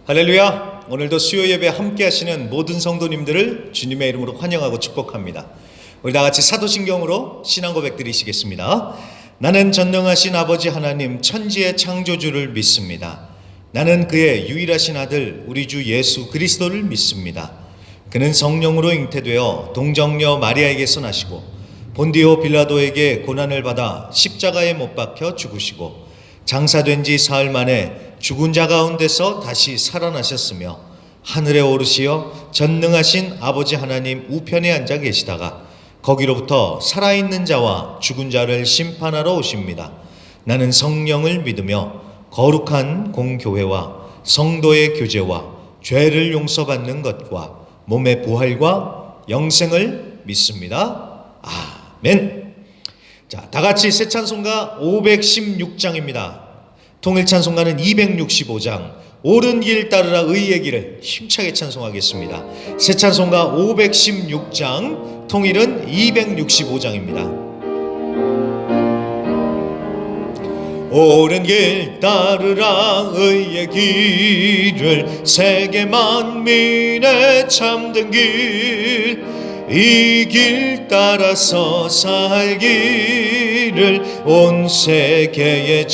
할렐루야! 오늘도 수요 예배 함께 하시는 모든 성도님들을 주님의 이름으로 환영하고 축복합니다. 우리 다 같이 사도신경으로 신앙 고백 드리시겠습니다. 나는 전능하신 아버지 하나님 천지의 창조주를 믿습니다. 나는 그의 유일하신 아들 우리 주 예수 그리스도를 믿습니다. 그는 성령으로 잉태되어 동정녀 마리아에게서 나시고 본디오 빌라도에게 고난을 받아 십자가에 못 박혀 죽으시고 장사된 지 사흘 만에 죽은 자 가운데서 다시 살아나셨으며 하늘에 오르시어 전능하신 아버지 하나님 우편에 앉아 계시다가 거기로부터 살아있는 자와 죽은 자를 심판하러 오십니다. 나는 성령을 믿으며 거룩한 공교회와 성도의 교제와 죄를 용서받는 것과 몸의 부활과 영생을 믿습니다. 아멘. 자, 다 같이 새 찬송가 516장입니다. 통일 찬송가는 265장, 옳은 길 따르라 의의 길을 힘차게 찬송하겠습니다. 새 찬송가 516장, 통일은 265장입니다. 옳은 길 따르라 의의 길을 세계 만민의 참된 길 이 길 따라서 살기를 온 세계에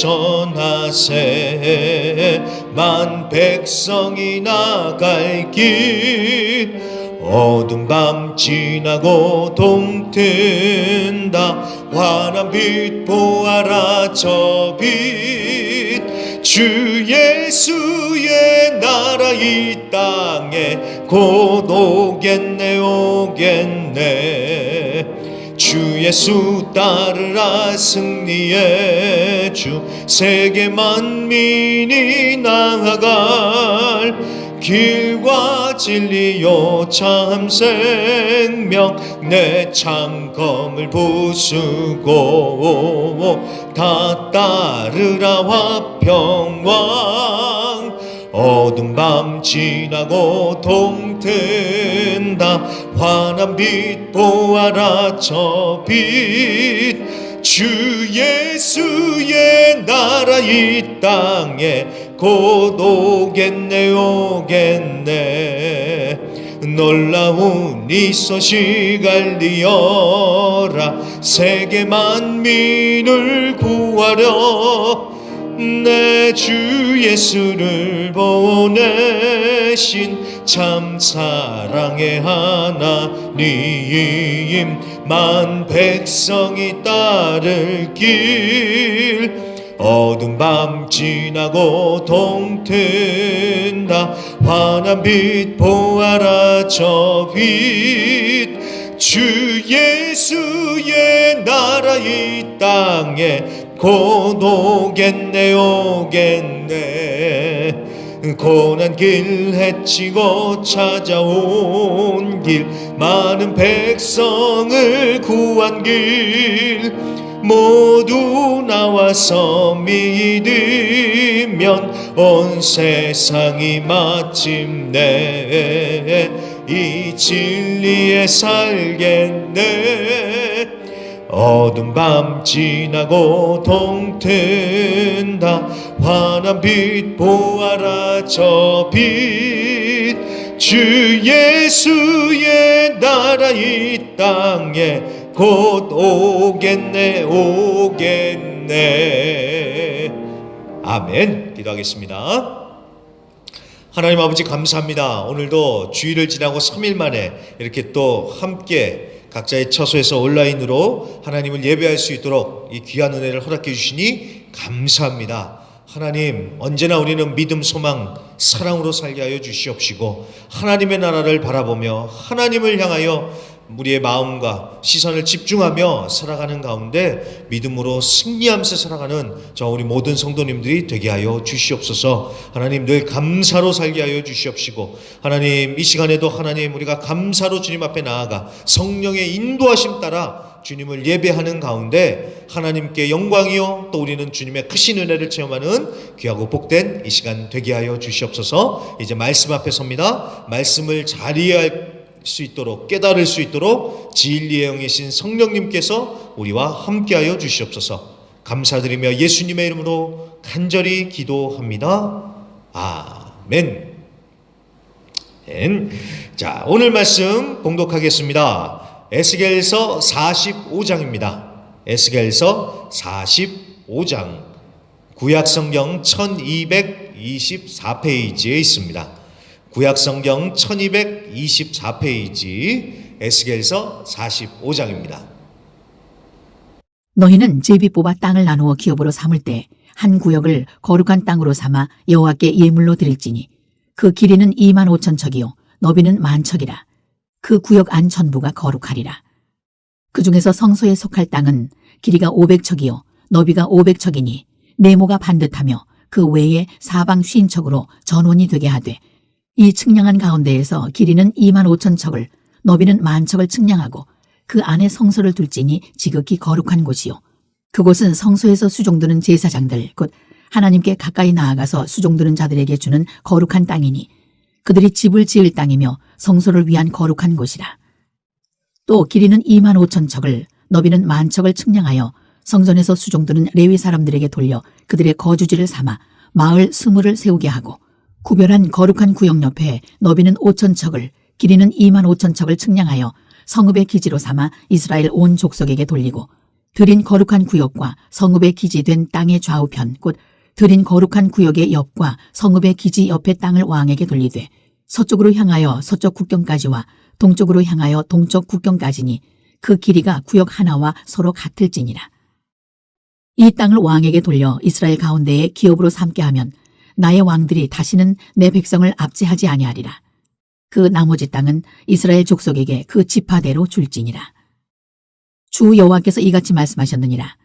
전하세 만 백성이 나갈 길 어두운 밤 지나고 동튼다 환한 빛 보아라 저 빛 주 예수의 나라 이 땅에 곧 오겠네 오겠네 주 예수 따르라 승리의 주 세계 만민이 나아갈 길과 진리요 참 생명 내 창검을 부수고 다 따르라 화평왕 어두운 밤 지나고 동튼다 환한 빛 보아라 저 빛 주 예수의 나라 이 땅에 곧 오겠네 오겠네 놀라운 이 소식 알리어라 세계 만민을 구하려 내 주 예수를 보내신 참 사랑의 하나님 만 백성이 따를 길 어두운 밤 지나고 동튼다 환한 빛 보아라 저 빛 주 예수의 나라 이 땅에 곧 오겠네 오겠네 고난 길 헤치고 찾아온 길 많은 백성을 구한 길 모두 나와서 믿으면 온 세상이 마침내 이 진리에 살겠네 어두운 밤 지나고 동튼다 환한 빛 보아라 저 빛 주 예수의 나라 이 땅에 곧 오겠네 오겠네 아멘. 기도하겠습니다. 하나님 아버지 감사합니다. 오늘도 주일을 지나고 3일 만에 이렇게 또 함께 각자의 처소에서 온라인으로 하나님을 예배할 수 있도록 이 귀한 은혜를 허락해 주시니 감사합니다. 하나님 언제나 우리는 믿음, 소망, 사랑으로 살게 하여 주시옵시고 하나님의 나라를 바라보며 하나님을 향하여 우리의 마음과 시선을 집중하며 살아가는 가운데 믿음으로 승리하면서 살아가는 저 우리 모든 성도님들이 되게 하여 주시옵소서. 하나님 늘 감사로 살게 하여 주시옵시고 하나님 이 시간에도 하나님 우리가 감사로 주님 앞에 나아가 성령의 인도하심 따라 주님을 예배하는 가운데 하나님께 영광이요 또 우리는 주님의 크신 은혜를 체험하는 귀하고 복된 이 시간 되게 하여 주시옵소서. 이제 말씀 앞에 섭니다. 말씀을 잘 이해할 수 있도록 깨달을 수 있도록 진리의 영이신 성령님께서 우리와 함께하여 주시옵소서. 감사드리며 예수님의 이름으로 간절히 기도합니다. 아멘. 아멘. 자, 오늘 말씀 봉독하겠습니다. 에스겔서 45장입니다. 에스겔서 45장. 구약성경 1224페이지에 있습니다. 구약성경 1224페이지 에스겔서 45장입니다. 너희는 제비 뽑아 땅을 나누어 기업으로 삼을 때 한 구역을 거룩한 땅으로 삼아 여호와께 예물로 드릴지니 그 길이는 25,000척이요 너비는 10,000척이라. 그 구역 안 전부가 거룩하리라. 그 중에서 성소에 속할 땅은 길이가 500척이요 너비가 500척이니 네모가 반듯하며 그 외에 사방 50척으로 전원이 되게 하되 이 측량한 가운데에서 길이는 25,000척을 너비는 10,000척을 측량하고 그 안에 성소를 둘지니 지극히 거룩한 곳이요 그곳은 성소에서 수종드는 제사장들 곧 하나님께 가까이 나아가서 수종드는 자들에게 주는 거룩한 땅이니 그들이 집을 지을 땅이며 성소를 위한 거룩한 곳이라. 또 길이는 25,000척을 너비는 10,000척을 측량하여 성전에서 수종드는 레위 사람들에게 돌려 그들의 거주지를 삼아 마을 20을 세우게 하고 구별한 거룩한 구역 옆에 너비는 5,000척을 길이는 25,000척을 측량하여 성읍의 기지로 삼아 이스라엘 온 족속에게 돌리고 드린 거룩한 구역과 성읍의 기지된 땅의 좌우편 곧 드린 거룩한 구역의 옆과 성읍의 기지 옆의 땅을 왕에게 돌리되 서쪽으로 향하여 서쪽 국경까지와 동쪽으로 향하여 동쪽 국경까지니 그 길이가 구역 하나와 서로 같을지니라. 이 땅을 왕에게 돌려 이스라엘 가운데에 기업으로 삼게 하면 나의 왕들이 다시는 내 백성을 압제하지 아니하리라. 그 나머지 땅은 이스라엘 족속에게 그 지파대로 줄지니라. 주 여호와께서 이같이 말씀하셨느니라.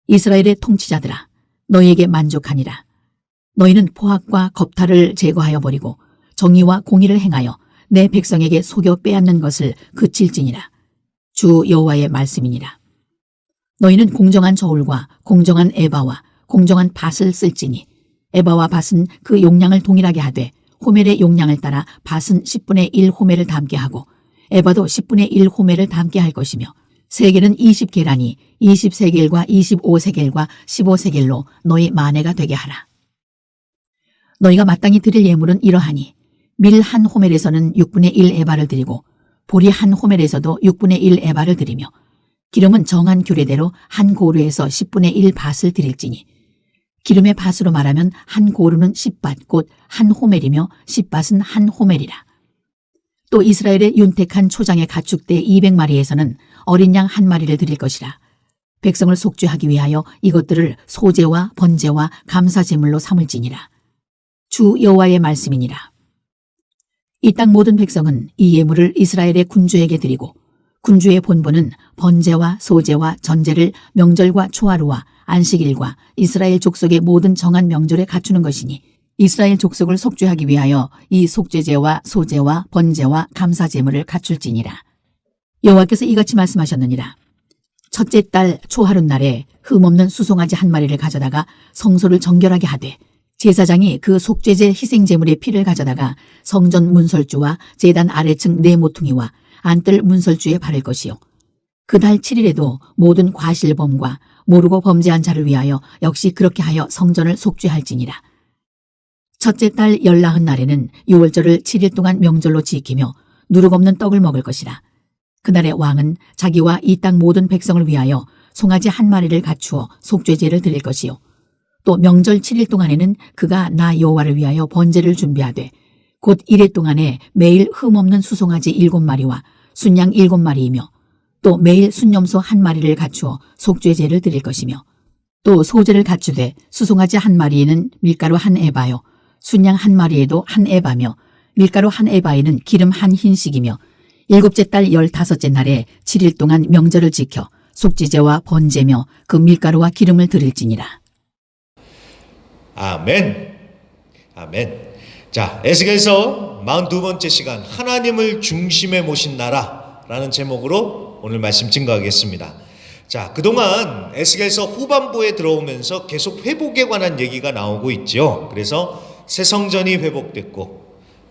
이스라엘의 통치자들아 너희에게 만족하니라. 너희는 포악과 겁탈을 제거하여 버리고 정의와 공의를 행하여 내 백성에게 속여 빼앗는 것을 그칠지니라. 주 여호와의 말씀이니라. 너희는 공정한 저울과 공정한 에바와 공정한 밭을 쓸지니 에바와 밭은 그 용량을 동일하게 하되 호멜의 용량을 따라 밭은 10분의 1 호멜을 담게 하고 에바도 10분의 1 호멜을 담게 할 것이며 세겔은 20계란이 20세겔과 25세겔과 15세겔로 너희 만회가 되게 하라. 너희가 마땅히 드릴 예물은 이러하니 밀 한 호멜에서는 6분의 1 에바를 드리고 보리 한 호멜에서도 6분의 1 에바를 드리며 기름은 정한 규례대로 한 고루에서 10분의 1 밭을 드릴지니 기름의 밭으로 말하면 한 고루는 10밭 곧 한 호멜이며 10밭은 한 호멜이라. 또 이스라엘의 윤택한 초장의 가축대 200마리에서는 어린 양 1마리를 드릴 것이라. 백성을 속죄하기 위하여 이것들을 소제와 번제와 감사제물로 삼을지니라. 주 여호와의 말씀이니라. 이 땅 모든 백성은 이 예물을 이스라엘의 군주에게 드리고 군주의 본분은 번제와 소제와 전제를 명절과 초하루와 안식일과 이스라엘 족속의 모든 정한 명절에 갖추는 것이니 이스라엘 족속을 속죄하기 위하여 이 속죄제와 소제와 번제와 감사제물을 갖출지니라. 여호와께서 이같이 말씀하셨느니라. 첫째 달 초하룻 날에 흠없는 수송아지 1마리를 가져다가 성소를 정결하게 하되 제사장이 그 속죄제 희생제물의 피를 가져다가 성전 문설주와 제단 아래층 네 모퉁이와 안뜰 문설주에 바를 것이요 그 달 7일에도 모든 과실범과 모르고 범죄한 자를 위하여 역시 그렇게 하여 성전을 속죄할지니라. 첫째 달 19날에는 유월절을 7일 동안 명절로 지키며 누룩 없는 떡을 먹을 것이라. 그날에 왕은 자기와 이 땅 모든 백성을 위하여 송아지 1마리를 갖추어 속죄제를 드릴 것이요 또 명절 7일 동안에는 그가 나 여호와를 위하여 번제를 준비하되 곧 이래 동안에 매일 흠없는 수송아지 7마리와 순양 7마리이며 또 매일 순염소 1마리를 갖추어 속죄제를 드릴 것이며 또 소제를 갖추되 수송아지 1마리에는 밀가루 1에바요 순양 1마리에도 1에바며 밀가루 1에바에는 기름 1흰씩이며 7째 달 15째 날에 7일 동안 명절을 지켜 속죄제와 번제며 그 밀가루와 기름을 드릴지니라. 아멘. 아멘. 자, 에스겔서 42번째 시간 하나님을 중심에 모신 나라라는 제목으로 오늘 말씀 증거하겠습니다. 자, 그동안 에스겔서 후반부에 들어오면서 계속 회복에 관한 얘기가 나오고 있죠. 그래서 새 성전이 회복됐고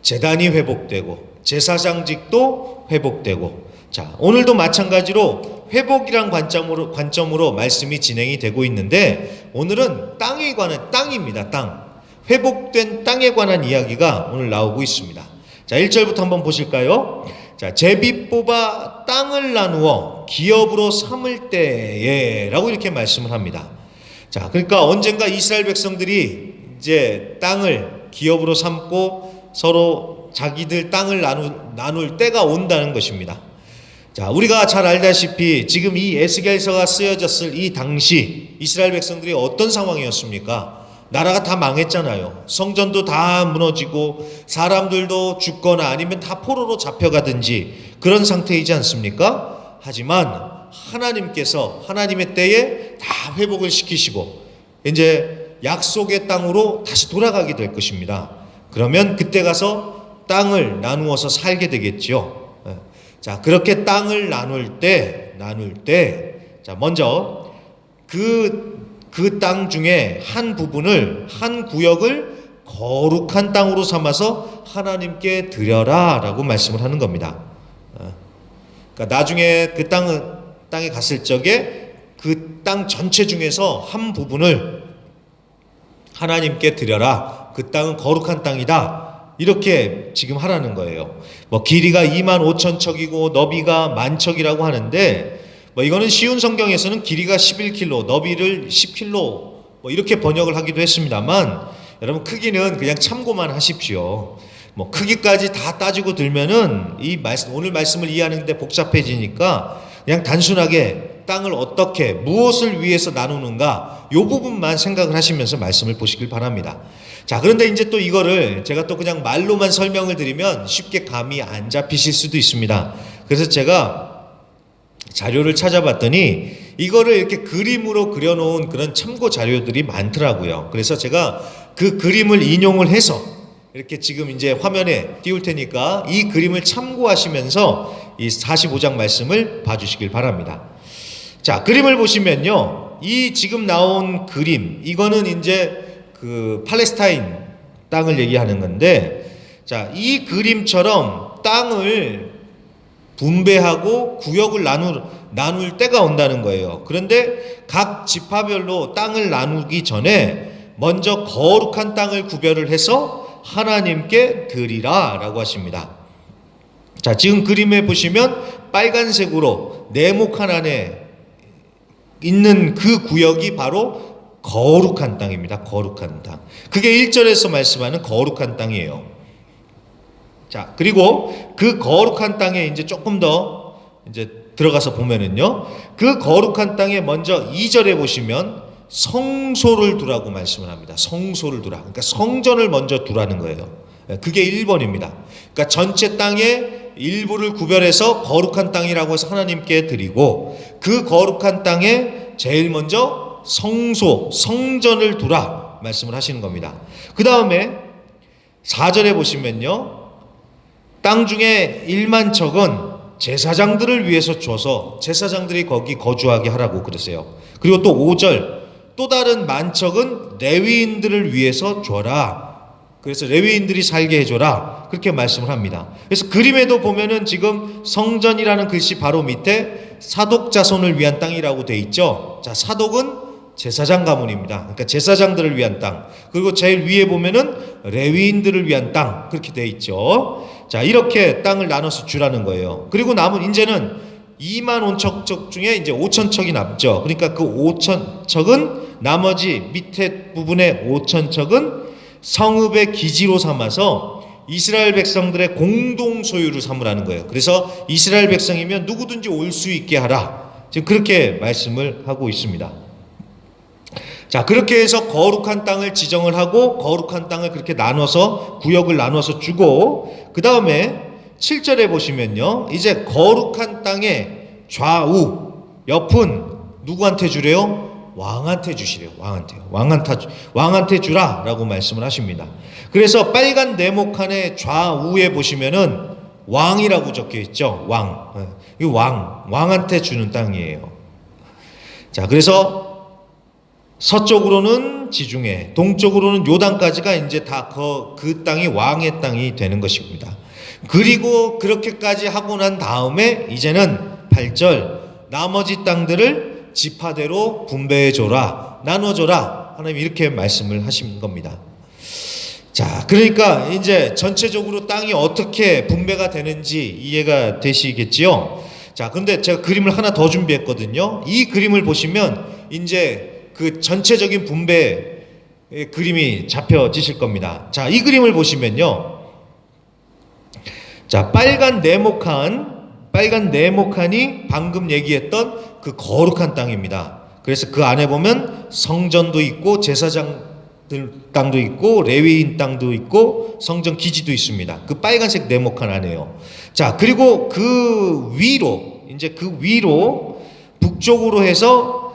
제단이 회복되고 제사장직도 회복되고 자, 오늘도 마찬가지로 회복이란 관점으로 말씀이 진행이 되고 있는데 오늘은 땅에 관한 땅입니다. 땅. 회복된 땅에 관한 이야기가 오늘 나오고 있습니다. 자, 1절부터 한번 보실까요? 자, 제비 뽑아 땅을 나누어 기업으로 삼을 때에 라고 이렇게 말씀을 합니다. 자, 그러니까 언젠가 이스라엘 백성들이 이제 땅을 기업으로 삼고 서로 자기들 땅을 나눌 때가 온다는 것입니다. 자, 우리가 잘 알다시피 지금 이 에스겔서가 쓰여졌을 이 당시 이스라엘 백성들이 어떤 상황이었습니까? 나라가 다 망했잖아요. 성전도 다 무너지고 사람들도 죽거나 아니면 다 포로로 잡혀가든지 그런 상태이지 않습니까? 하지만 하나님께서 하나님의 때에 다 회복을 시키시고 이제 약속의 땅으로 다시 돌아가게 될 것입니다. 그러면 그때 가서 땅을 나누어서 살게 되겠죠. 자, 그렇게 땅을 나눌 때, 자, 먼저 그 땅 중에 한 부분을, 한 구역을 거룩한 땅으로 삼아서 하나님께 드려라 라고 말씀을 하는 겁니다. 그러니까 나중에 그 땅에 갔을 적에 그 땅 전체 중에서 한 부분을 하나님께 드려라. 그 땅은 거룩한 땅이다. 이렇게 지금 하라는 거예요. 뭐 길이가 25,000척이고 너비가 10,000척이라고 하는데 뭐 이거는 쉬운 성경에서는 길이가 11km, 너비를 10km 뭐 이렇게 번역을 하기도 했습니다만 여러분 크기는 그냥 참고만 하십시오. 뭐 크기까지 다 따지고 들면은 오늘 말씀을 이해하는데 복잡해지니까 그냥 단순하게 땅을 어떻게 무엇을 위해서 나누는가 이 부분만 생각을 하시면서 말씀을 보시길 바랍니다. 자, 그런데 이제 또 이거를 제가 또 그냥 말로만 설명을 드리면 쉽게 감이 안 잡히실 수도 있습니다. 그래서 제가 자료를 찾아봤더니 이거를 이렇게 그림으로 그려놓은 그런 참고 자료들이 많더라고요. 그래서 제가 그 그림을 인용을 해서 이렇게 지금 이제 화면에 띄울 테니까 이 그림을 참고하시면서 이 45장 말씀을 봐주시길 바랍니다. 자, 그림을 보시면요, 이 지금 나온 그림, 이거는 이제 그 팔레스타인 땅을 얘기하는 건데, 자, 이 그림처럼 땅을 분배하고 구역을 나눌 때가 온다는 거예요. 그런데 각 지파별로 땅을 나누기 전에 먼저 거룩한 땅을 구별을 해서 하나님께 드리라 라고 하십니다. 자, 지금 그림에 보시면 빨간색으로 네모칸 안에 있는 그 구역이 바로 거룩한 땅입니다. 거룩한 땅. 그게 1절에서 말씀하는 거룩한 땅이에요. 자, 그리고 그 거룩한 땅에 이제 조금 더 이제 들어가서 보면은요, 그 거룩한 땅에 먼저 2절에 보시면 성소를 두라고 말씀을 합니다. 성소를 두라. 그러니까 성전을 먼저 두라는 거예요. 그게 1번입니다. 그러니까 전체 땅에 일부를 구별해서 거룩한 땅이라고 해서 하나님께 드리고 그 거룩한 땅에 제일 먼저 성소, 성전을 두라 말씀을 하시는 겁니다. 그 다음에 4절에 보시면요, 땅 중에 1만 척은 제사장들을 위해서 줘서 제사장들이 거기 거주하게 하라고 그러세요. 그리고 또 5절, 또 다른 만척은 레위인들을 위해서 줘라. 그래서 레위인들이 살게 해줘라. 그렇게 말씀을 합니다. 그래서 그림에도 보면은 지금 성전이라는 글씨 바로 밑에 사독 자손을 위한 땅이라고 돼 있죠. 자, 사독은 제사장 가문입니다. 그러니까 제사장들을 위한 땅. 그리고 제일 위에 보면은 레위인들을 위한 땅. 그렇게 돼 있죠. 자, 이렇게 땅을 나눠서 주라는 거예요. 그리고 남은 이제는 2만 5천 중에 이제 5천 척이 남죠. 그러니까 그 5천 척은 나머지 밑에 부분에 5천 척은 성읍의 기지로 삼아서 이스라엘 백성들의 공동 소유를 삼으라는 거예요. 그래서 이스라엘 백성이면 누구든지 올 수 있게 하라. 지금 그렇게 말씀을 하고 있습니다. 자, 그렇게 해서 거룩한 땅을 지정을 하고 거룩한 땅을 그렇게 나눠서 구역을 나눠서 주고 그 다음에 7절에 보시면요, 이제 거룩한 땅의 좌우 옆은 누구한테 주래요? 왕한테 주시래요. 왕한테 주라 라고 말씀을 하십니다. 그래서 빨간 네모칸의 좌우에 보시면은 왕이라고 적혀 있죠. 이 왕한테 주는 땅이에요. 자, 그래서 서쪽으로는 지중해, 동쪽으로는 요단까지가 이제 다 그 땅이 왕의 땅이 되는 것입니다. 그리고 그렇게까지 하고 난 다음에 이제는 8절, 나머지 땅들을 지파대로 분배해줘라, 나눠줘라. 하나님 이렇게 말씀을 하신 겁니다. 자, 그러니까 이제 전체적으로 땅이 어떻게 분배가 되는지 이해가 되시겠지요? 자, 근데 제가 그림을 하나 더 준비했거든요. 이 그림을 보시면 이제 그 전체적인 분배의 그림이 잡혀지실 겁니다. 자, 이 그림을 보시면요. 자, 빨간 네모칸이 방금 얘기했던 그 거룩한 땅입니다. 그래서 그 안에 보면 성전도 있고 제사장 땅도 있고 레위인 땅도 있고 성전 기지도 있습니다. 그 빨간색 네모칸 안에요. 자, 그리고 그 위로 북쪽으로 해서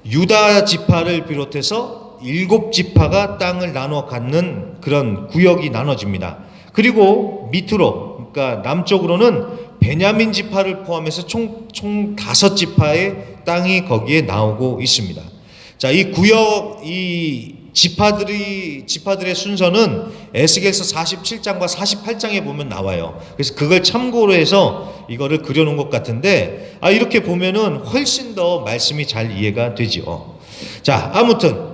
유다 지파를 비롯해서 7지파가 땅을 나눠 갖는 그런 구역이 나눠집니다. 그리고 밑으로, 그러니까 남쪽으로는 베냐민 지파를 포함해서 총 5지파의 땅이 거기에 나오고 있습니다. 자, 이 구역, 이 지파들의 순서는 에스겔서 47장과 48장에 보면 나와요. 그래서 그걸 참고로 해서 이거를 그려놓은 것 같은데, 이렇게 보면은 훨씬 더 말씀이 잘 이해가 되죠. 자, 아무튼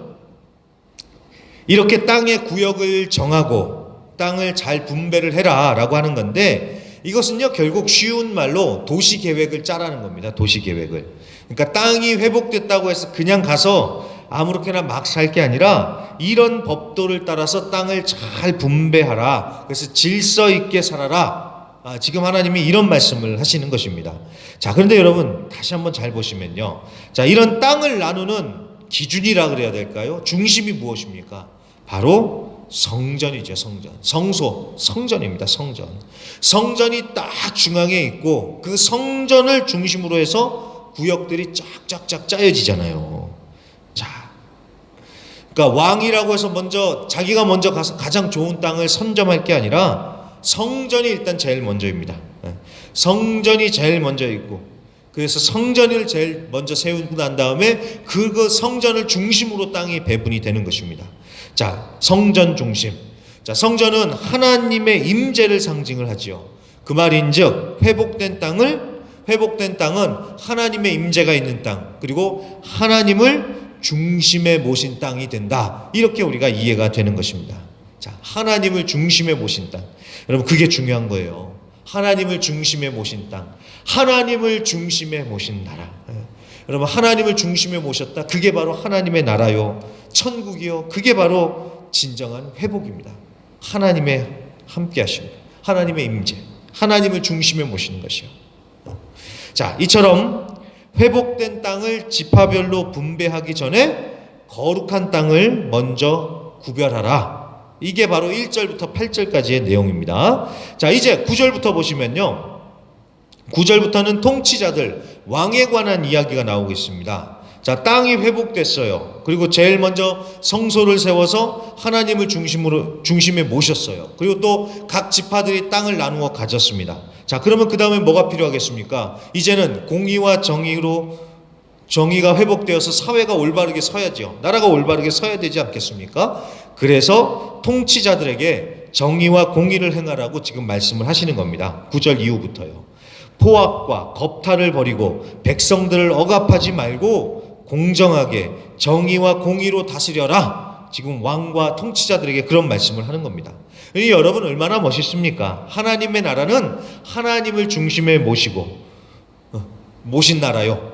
이렇게 땅의 구역을 정하고 땅을 잘 분배를 해라라고 하는 건데, 이것은요 결국 쉬운 말로 도시 계획을 짜라는 겁니다. 도시 계획을. 그러니까 땅이 회복됐다고 해서 그냥 가서 아무렇게나 막 살 게 아니라 이런 법도를 따라서 땅을 잘 분배하라. 그래서 질서 있게 살아라. 지금 하나님이 이런 말씀을 하시는 것입니다. 자, 그런데 여러분 다시 한번 잘 보시면요. 자, 이런 땅을 나누는 기준이라 그래야 될까요? 중심이 무엇입니까? 바로 성전이죠. 성전입니다. 성전이 딱 중앙에 있고 그 성전을 중심으로 해서 구역들이 쫙쫙쫙 짜여지잖아요. 자, 그러니까 왕이라고 해서 자기가 먼저 가서 가장 좋은 땅을 선점할 게 아니라 성전이 일단 제일 먼저입니다. 성전이 제일 먼저 있고, 그래서 성전을 제일 먼저 세우고 난 다음에 그 성전을 중심으로 땅이 배분이 되는 것입니다. 자, 성전 중심. 자, 성전은 하나님의 임재를 상징을 하지요. 그 말인즉 회복된 땅은 하나님의 임재가 있는 땅, 그리고 하나님을 중심에 모신 땅이 된다. 이렇게 우리가 이해가 되는 것입니다. 자, 하나님을 중심에 모신 땅. 여러분 그게 중요한 거예요. 하나님을 중심에 모신 땅, 하나님을 중심에 모신 나라. 여러분 하나님을 중심에 모셨다. 그게 바로 하나님의 나라요, 천국이요. 그게 바로 진정한 회복입니다. 하나님의 함께 하심, 하나님의 임재, 하나님을 중심에 모시는 것이요. 자, 이처럼 회복된 땅을 지파별로 분배하기 전에 거룩한 땅을 먼저 구별하라. 이게 바로 1절부터 8절까지의 내용입니다. 자, 이제 9절부터 보시면요. 9절부터는 통치자들, 왕에 관한 이야기가 나오고 있습니다. 자, 땅이 회복됐어요. 그리고 제일 먼저 성소를 세워서 하나님을 중심에 모셨어요. 그리고 또 각 지파들이 땅을 나누어 가졌습니다. 자, 그러면 그 다음에 뭐가 필요하겠습니까? 이제는 공의와 정의가 회복되어서 사회가 올바르게 서야죠. 나라가 올바르게 서야 되지 않겠습니까? 그래서 통치자들에게 정의와 공의를 행하라고 지금 말씀을 하시는 겁니다. 9절 이후부터요. 포악과 겁탈을 버리고 백성들을 억압하지 말고 공정하게 정의와 공의로 다스려라. 지금 왕과 통치자들에게 그런 말씀을 하는 겁니다. 여러분 얼마나 멋있습니까? 하나님의 나라는 하나님을 중심에 모신 나라요.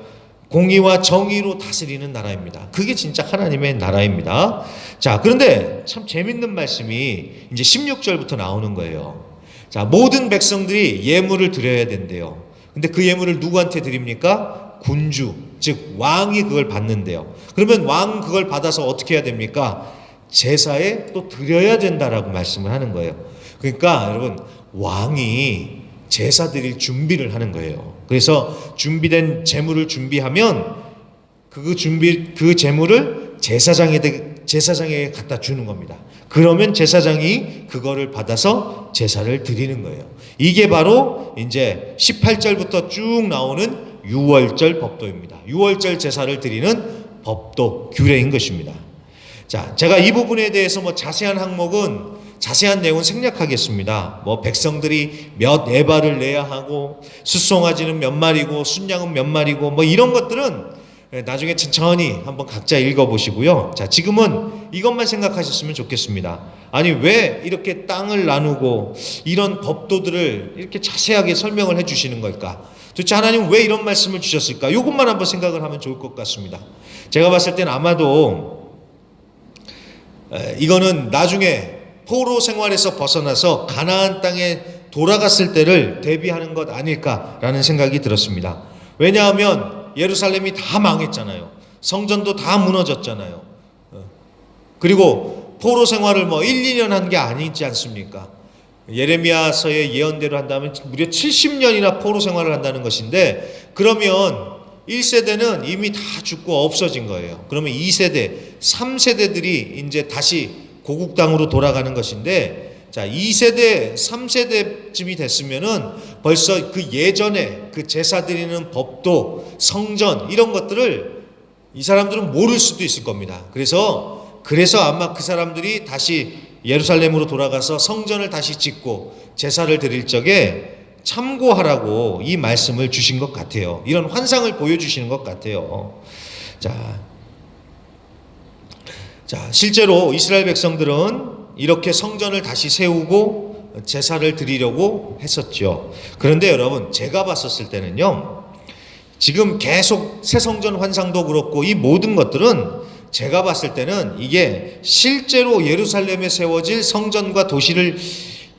공의와 정의로 다스리는 나라입니다. 그게 진짜 하나님의 나라입니다. 자, 그런데 참 재밌는 말씀이 이제 16절부터 나오는 거예요. 자, 모든 백성들이 예물을 드려야 된대요. 근데 그 예물을 누구한테 드립니까? 군주, 즉 왕이 그걸 받는데요. 그러면 왕 그걸 받아서 어떻게 해야 됩니까? 제사에 또 드려야 된다라고 말씀을 하는 거예요. 그러니까 여러분 왕이 제사 드릴 준비를 하는 거예요. 그래서 준비된 제물을 준비하면 그 제물을 제사장에게 갖다 주는 겁니다. 그러면 제사장이 그거를 받아서 제사를 드리는 거예요. 이게 바로 이제 18절부터 쭉 나오는 유월절 법도입니다. 유월절 제사를 드리는 법도 규례인 것입니다. 자, 제가 이 부분에 대해서 자세한 내용은 생략하겠습니다. 백성들이 몇 에바를 내야 하고 숫송아지는 몇 마리고 순양은 몇 마리고 이런 것들은 나중에 천천히 한번 각자 읽어보시고요. 자, 지금은 이것만 생각하셨으면 좋겠습니다. 아니, 왜 이렇게 땅을 나누고 이런 법도들을 이렇게 자세하게 설명을 해주시는 걸까? 도대체 하나님은 왜 이런 말씀을 주셨을까? 이것만 한번 생각을 하면 좋을 것 같습니다. 제가 봤을 때는 아마도 이거는 나중에 포로 생활에서 벗어나서 가나안 땅에 돌아갔을 때를 대비하는 것 아닐까라는 생각이 들었습니다. 왜냐하면 예루살렘이 다 망했잖아요. 성전도 다 무너졌잖아요. 그리고 포로 생활을 1, 2년 한 게 아니지 않습니까? 예레미야서의 예언대로 한다면 무려 70년이나 포로 생활을 한다는 것인데, 그러면 1세대는 이미 다 죽고 없어진 거예요. 그러면 2세대, 3세대들이 이제 다시 고국 땅으로 돌아가는 것인데, 자, 2세대, 3세대쯤이 됐으면은 벌써 그 예전에 그 제사 드리는 법도, 성전, 이런 것들을 이 사람들은 모를 수도 있을 겁니다. 그래서 아마 그 사람들이 다시 예루살렘으로 돌아가서 성전을 다시 짓고 제사를 드릴 적에 참고하라고 이 말씀을 주신 것 같아요. 이런 환상을 보여주시는 것 같아요. 자, 실제로 이스라엘 백성들은 이렇게 성전을 다시 세우고 제사를 드리려고 했었죠. 그런데 여러분, 제가 봤었을 때는요, 지금 계속 새 성전 환상도 그렇고 이 모든 것들은 제가 봤을 때는 이게 실제로 예루살렘에 세워질 성전과 도시를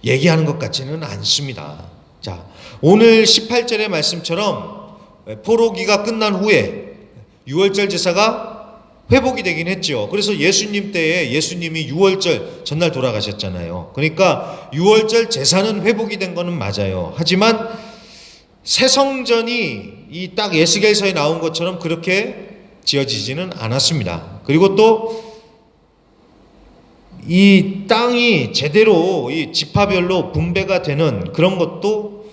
얘기하는 것 같지는 않습니다. 자, 오늘 18절의 말씀처럼 포로기가 끝난 후에 유월절 제사가 회복이 되긴 했죠. 그래서 예수님 때에 예수님이 유월절 전날 돌아가셨잖아요. 그러니까 유월절 제사는 회복이 된 거는 맞아요. 하지만 새 성전이 이 딱 에스겔서에 나온 것처럼 그렇게 지어지지는 않았습니다. 그리고 또 이 땅이 제대로 이 지파별로 분배가 되는 그런 것도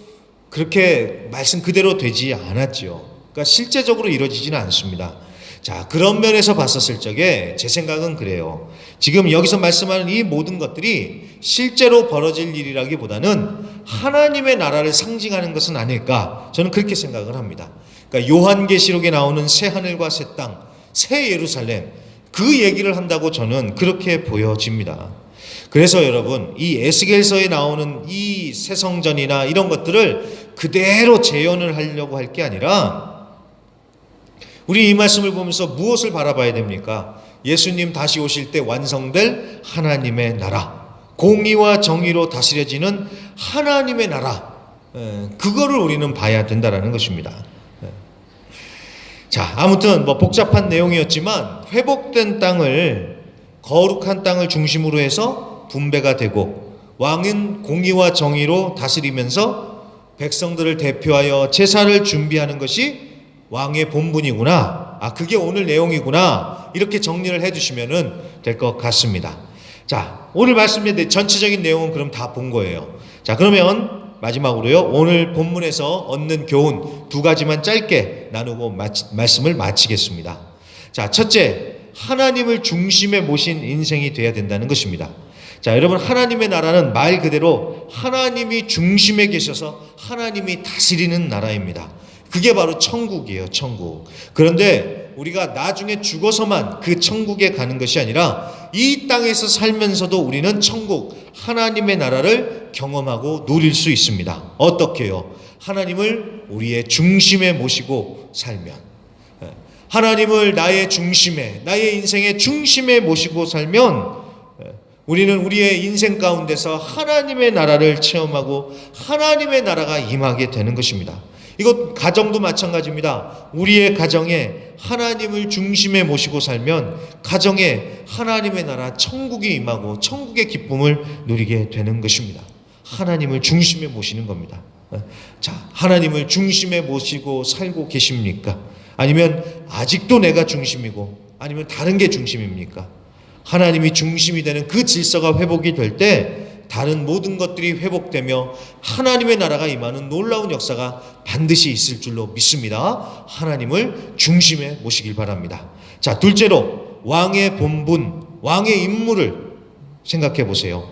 그렇게 말씀 그대로 되지 않았죠. 그러니까 실제적으로 이루어지지는 않습니다. 자, 그런 면에서 봤었을 적에 제 생각은 그래요. 지금 여기서 말씀하는 이 모든 것들이 실제로 벌어질 일이라기보다는 하나님의 나라를 상징하는 것은 아닐까, 저는 그렇게 생각을 합니다. 그러니까 요한계시록에 나오는 새 하늘과 새 땅, 새 예루살렘, 그 얘기를 한다고 저는 그렇게 보여집니다. 그래서 여러분, 이 에스겔서에 나오는 이 새 성전이나 이런 것들을 그대로 재현을 하려고 할 게 아니라, 우리 이 말씀을 보면서 무엇을 바라봐야 됩니까? 예수님 다시 오실 때 완성될 하나님의 나라, 공의와 정의로 다스려지는 하나님의 나라, 그거를 우리는 봐야 된다는 것입니다. 자, 아무튼 복잡한 내용이었지만 회복된 땅을, 거룩한 땅을 중심으로 해서 분배가 되고, 왕은 공의와 정의로 다스리면서 백성들을 대표하여 제사를 준비하는 것이 왕의 본분이구나, 그게 오늘 내용이구나, 이렇게 정리를 해주시면 될 것 같습니다. 자, 오늘 말씀에 대해 전체적인 내용은 그럼 다 본 거예요. 자, 그러면 마지막으로요, 오늘 본문에서 얻는 교훈 두 가지만 짧게 나누고 말씀을 마치겠습니다. 자, 첫째, 하나님을 중심에 모신 인생이 돼야 된다는 것입니다. 자, 여러분, 하나님의 나라는 말 그대로 하나님이 중심에 계셔서 하나님이 다스리는 나라입니다. 그게 바로 천국이에요, 천국. 그런데 우리가 나중에 죽어서만 그 천국에 가는 것이 아니라 이 땅에서 살면서도 우리는 천국, 하나님의 나라를 경험하고 누릴 수 있습니다. 어떻게요? 하나님을 우리의 중심에 모시고 살면, 하나님을 나의 중심에, 나의 인생의 중심에 모시고 살면 우리는 우리의 인생 가운데서 하나님의 나라를 체험하고 하나님의 나라가 임하게 되는 것입니다. 이것 가정도 마찬가지입니다. 우리의 가정에 하나님을 중심에 모시고 살면 가정에 하나님의 나라, 천국이 임하고 천국의 기쁨을 누리게 되는 것입니다. 하나님을 중심에 모시는 겁니다. 자, 하나님을 중심에 모시고 살고 계십니까? 아니면 아직도 내가 중심이고 아니면 다른 게 중심입니까? 하나님이 중심이 되는 그 질서가 회복이 될 때 다른 모든 것들이 회복되며 하나님의 나라가 임하는 놀라운 역사가 반드시 있을 줄로 믿습니다. 하나님을 중심에 모시길 바랍니다. 자, 둘째로 왕의 본분, 왕의 임무를 생각해 보세요.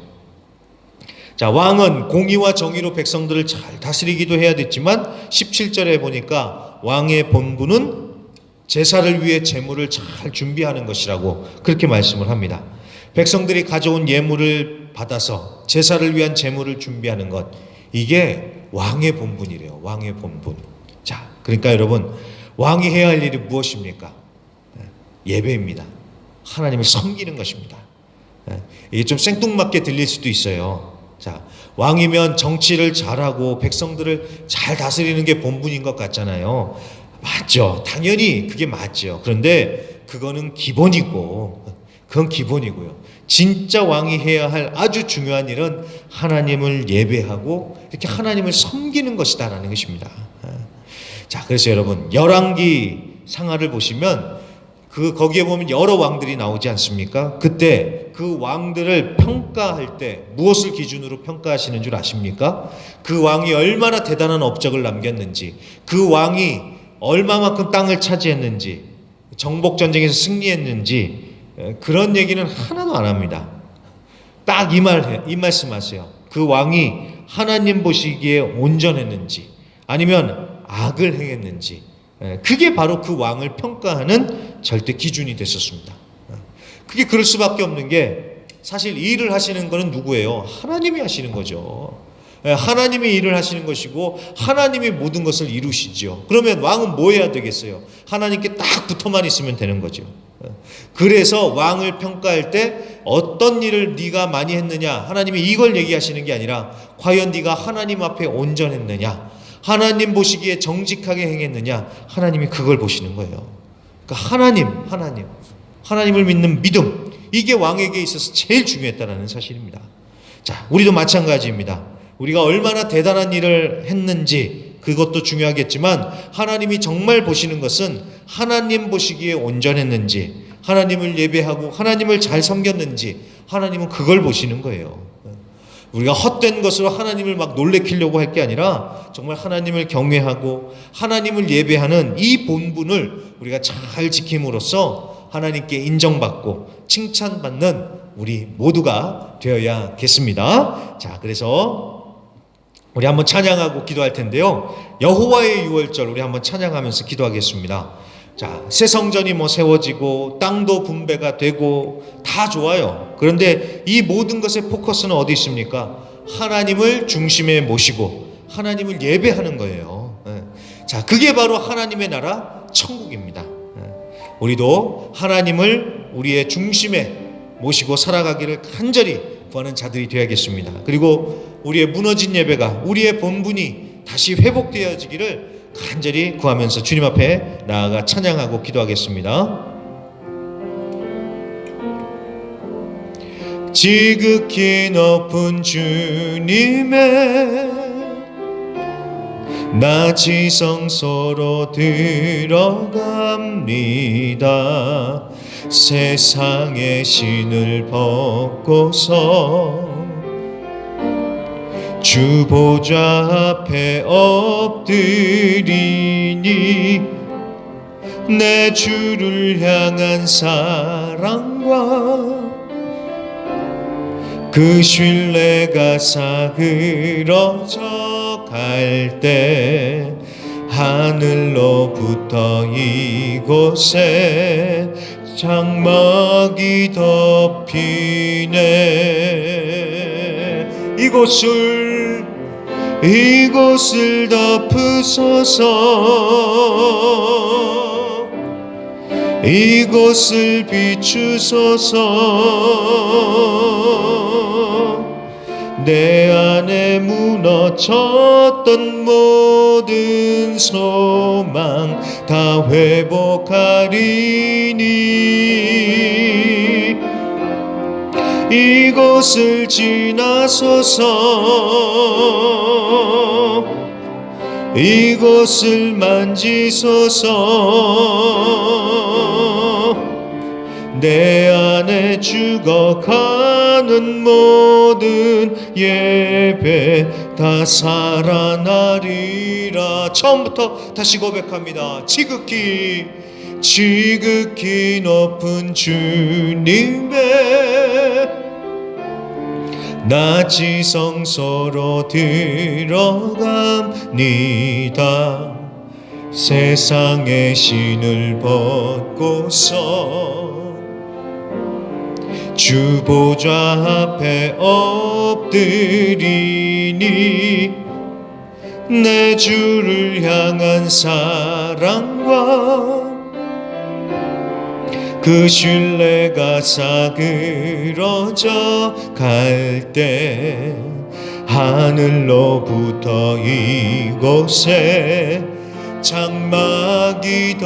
자, 왕은 공의와 정의로 백성들을 잘 다스리기도 해야 됐지만 17절에 보니까 왕의 본분은 제사를 위해 제물을 잘 준비하는 것이라고 그렇게 말씀을 합니다. 백성들이 가져온 예물을 받아서 제사를 위한 제물을 준비하는 것, 이게 왕의 본분이래요. 왕의 본분. 자, 그러니까 여러분, 왕이 해야 할 일이 무엇입니까? 예배입니다. 하나님을 섬기는 것입니다. 이게 좀 생뚱맞게 들릴 수도 있어요. 자, 왕이면 정치를 잘하고 백성들을 잘 다스리는 게 본분인 것 같잖아요. 맞죠. 당연히 그게 맞죠. 그런데 그거는 기본이고, 그건 기본이고요. 진짜 왕이 해야 할 아주 중요한 일은 하나님을 예배하고 이렇게 하나님을 섬기는 것이다라는 것입니다. 자, 그래서 여러분, 열왕기 상하를 보시면 거기에 보면 여러 왕들이 나오지 않습니까? 그때 그 왕들을 평가할 때 무엇을 기준으로 평가하시는 줄 아십니까? 그 왕이 얼마나 대단한 업적을 남겼는지, 그 왕이 얼마만큼 땅을 차지했는지, 정복전쟁에서 승리했는지, 그런 얘기는 하나도 안 합니다. 딱 이 말씀하세요. 그 왕이 하나님 보시기에 온전했는지 아니면 악을 행했는지, 그게 바로 그 왕을 평가하는 절대 기준이 됐었습니다. 그게 그럴 수밖에 없는 게, 사실 이 일을 하시는 거는 누구예요? 하나님이 하시는 거죠. 하나님이 일을 하시는 것이고 하나님이 모든 것을 이루시죠. 그러면 왕은 뭐 해야 되겠어요? 하나님께 딱 붙어만 있으면 되는 거죠. 그래서 왕을 평가할 때 어떤 일을 네가 많이 했느냐, 하나님이 이걸 얘기하시는 게 아니라 과연 네가 하나님 앞에 온전했느냐, 하나님 보시기에 정직하게 행했느냐, 하나님이 그걸 보시는 거예요. 그러니까 하나님을 믿는 믿음, 이게 왕에게 있어서 제일 중요했다는 사실입니다. 자, 우리도 마찬가지입니다. 우리가 얼마나 대단한 일을 했는지 그것도 중요하겠지만, 하나님이 정말 보시는 것은 하나님 보시기에 온전했는지, 하나님을 예배하고 하나님을 잘 섬겼는지, 하나님은 그걸 보시는 거예요. 우리가 헛된 것으로 하나님을 막 놀래키려고 할 게 아니라 정말 하나님을 경외하고 하나님을 예배하는 이 본분을 우리가 잘 지킴으로써 하나님께 인정받고 칭찬받는 우리 모두가 되어야겠습니다. 자, 그래서 우리 한번 찬양하고 기도할 텐데요. 여호와의 유월절 우리 한번 찬양하면서 기도하겠습니다. 자, 새 성전이 세워지고 땅도 분배가 되고 다 좋아요. 그런데 이 모든 것의 포커스는 어디 있습니까? 하나님을 중심에 모시고 하나님을 예배하는 거예요. 자, 그게 바로 하나님의 나라 천국입니다. 우리도 하나님을 우리의 중심에 모시고 살아가기를 간절히 구하는 자들이 되어야겠습니다. 그리고 우리의 무너진 예배가, 우리의 본분이 다시 회복되어지기를 간절히 구하면서 주님 앞에 나아가 찬양하고 기도하겠습니다. 지극히 높은 주님의 나 지성소로 들어갑니다. 세상의 신을 벗고서 주 보좌 앞에 엎드리니 내 주를 향한 사랑과 그 신뢰가 사그러져 갈 때 하늘로부터 이곳에 장막이 덮이네. 이곳을 덮으소서, 이곳을 비추소서. 내 안에 무너졌던 모든 소망 다 회복하리니 이곳을 지나소서, 이곳을 만지소서. 내 안에 죽어가는 모든 예배 다 살아나리라. 처음부터 다시 고백합니다. 지극히 높은 주님의 나 지성소로 들어갑니다. 세상의 신을 벗고서 주 보좌 앞에 엎드리니 내 주를 향한 사랑과 그 신뢰가 사그러져 갈 때 하늘로부터 이곳에 장막이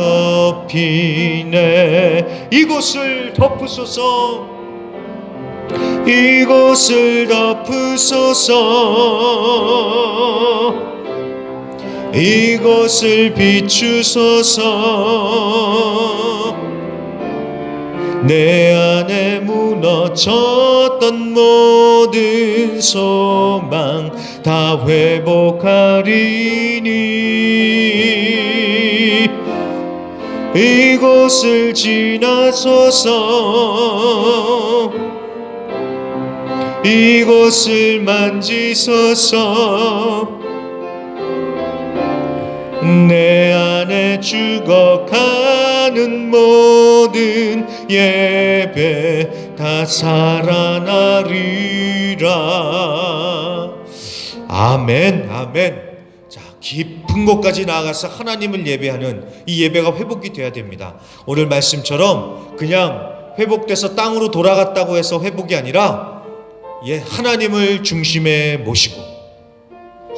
덮이네. 이곳을 덮으소서, 이곳을 덮으소서, 이곳을 비추소서. 내 안에 무너졌던 모든 소망 다 회복하리니 이곳을 지나소서, 이곳을 만지소서. 내 안에 죽어가는 모든 예배 다 살아나리라. 아멘, 아멘. 자, 깊은 곳까지 나아가서 하나님을 예배하는 이 예배가 회복이 돼야 됩니다. 오늘 말씀처럼 그냥 회복돼서 땅으로 돌아갔다고 해서 회복이 아니라 하나님을 중심에 모시고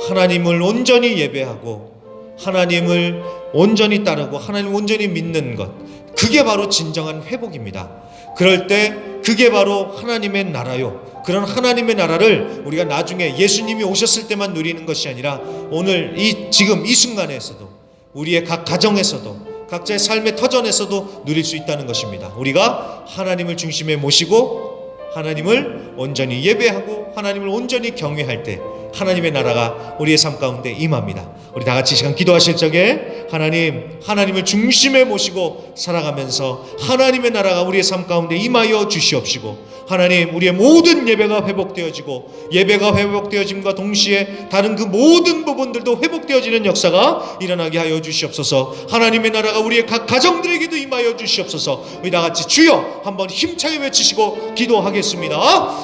하나님을 온전히 예배하고 하나님을 온전히 따르고 하나님을 온전히 믿는 것, 그게 바로 진정한 회복입니다. 그럴 때 그게 바로 하나님의 나라요. 그런 하나님의 나라를 우리가 나중에 예수님이 오셨을 때만 누리는 것이 아니라 오늘 지금 이 순간에서도 우리의 각 가정에서도 각자의 삶의 터전에서도 누릴 수 있다는 것입니다. 우리가 하나님을 중심에 모시고 하나님을 온전히 예배하고 하나님을 온전히 경외할 때 하나님의 나라가 우리의 삶 가운데 임합니다. 우리 다 같이 시간 기도하실 적에 하나님을 중심에 모시고 살아가면서 하나님의 나라가 우리의 삶 가운데 임하여 주시옵시고, 하나님, 우리의 모든 예배가 회복되어지고 예배가 회복되어짐과 동시에 다른 그 모든 부분들도 회복되어지는 역사가 일어나게 하여 주시옵소서. 하나님의 나라가 우리의 각 가정들에게도 임하여 주시옵소서. 우리 다 같이 주여 한번 힘차게 외치시고 기도하겠습니다.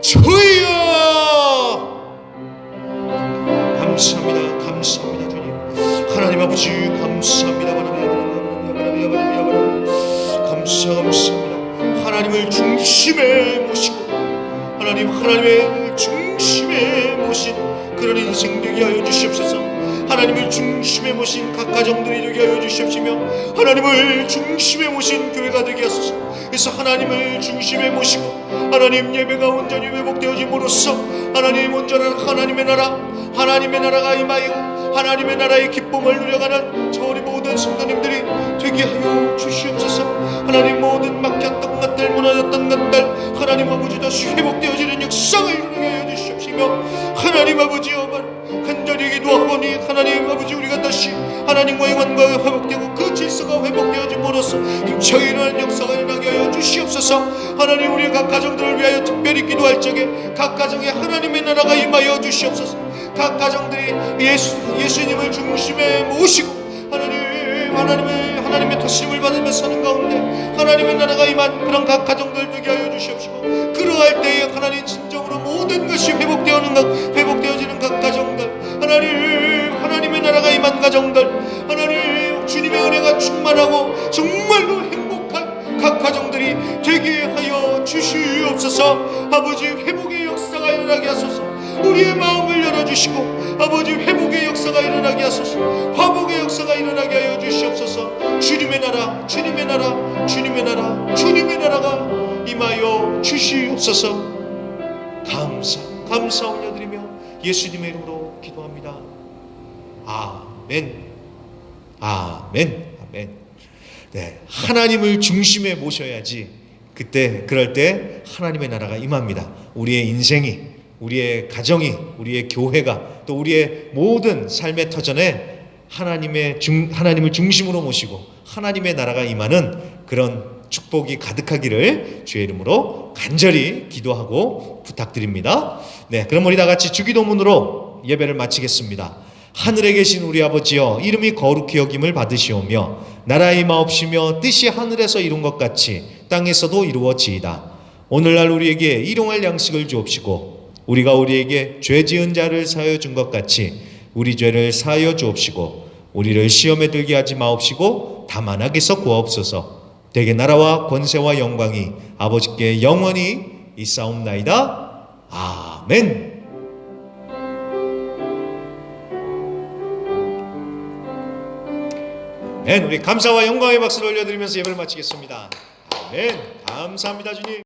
주여! 감사합니다. 감사합니다. 주님, 하나님 아버지 감사합니다. 감사합니다. 하나님을 중심에 모시고 하나님의 중심에 모신 그런 인생 되게 하여 주시옵소서. 하나님을 중심에 모신 각 가정들이 되게 하여 주시옵시며 하나님을 중심에 모신 교회가 되게 하소서. 그래서 하나님을 중심에 모시고 하나님 예배가 온전히 회복되어짐으로써 하나님 온전한 하나님의 나라가 임하여 하나님의 나라의 기쁨을 누려가는 저희 모든 성도님들이 되게 하여 주시옵소서. 하나님 모든 막혔던 것들, 무너졌던 것들 하나님 아버지 다시 회복되어지는 역사가 일어나게 하여 주시옵시며 하나님 아버지 간절히 기도하오니 하나님 아버지 우리가 다시 하나님과의 관계가 회복되고 그 질서가 회복되어짐으로써 힘차게 일어나는 역사가 일어나게 하여 주시옵소서. 하나님, 우리 각 가정들을 위하여 특별히 기도할 적에 각 가정에 하나님의 나라가 임하여 주시옵소서. 각 가정들이 예수님을 중심에 모시고 하나님의 도심을 받으며 사는 가운데 하나님의 나라가 임한 그런 각 가정들 되게 하여 주시옵시고, 그러할 때에 하나님 진정으로 모든 것이 회복되어지는 각 가정들, 하나님의 나라가 임한 가정들, 하나님 주님의 은혜가 충만하고 정말로 행복한 각 가정들이 되게 하여 주시옵소서. 아버지, 회복의 역사가 일어나게 하소서. 우리의 마음을 열어주시고 아버지, 회복의 역사가 일어나게 하소서. 화복의 역사가 일어나게 하여 주시옵소서. 주님의 나라, 주님의 나라, 주님의 나라, 주님의 나라가 임하여 주시옵소서. 감사 올려드리며 예수님의 이름으로 기도합니다. 아멘. 아멘. 아멘. 네, 하나님을 중심에 모셔야지 그럴 때 하나님의 나라가 임합니다. 우리의 인생이, 우리의 가정이, 우리의 교회가, 또 우리의 모든 삶의 터전에 하나님을 중심으로 모시고 하나님의 나라가 임하는 그런 축복이 가득하기를 주의 이름으로 간절히 기도하고 부탁드립니다. 네, 그럼 우리 다 같이 주기도문으로 예배를 마치겠습니다. 하늘에 계신 우리 아버지여, 이름이 거룩히 여김을 받으시오며 나라의 임하옵시며 뜻이 하늘에서 이룬 것 같이 땅에서도 이루어지이다. 오늘날 우리에게 일용할 양식을 주옵시고 우리가 우리에게 죄 지은 자를 사하여 준 것 같이 우리 죄를 사하여 주옵시고 우리를 시험에 들게 하지 마옵시고 다만 악에서 구하옵소서. 대개 나라와 권세와 영광이 아버지께 영원히 있사옵나이다. 아멘. 아멘. 우리 감사와 영광의 박수를 올려드리면서 예배를 마치겠습니다. 아멘. 감사합니다, 주님.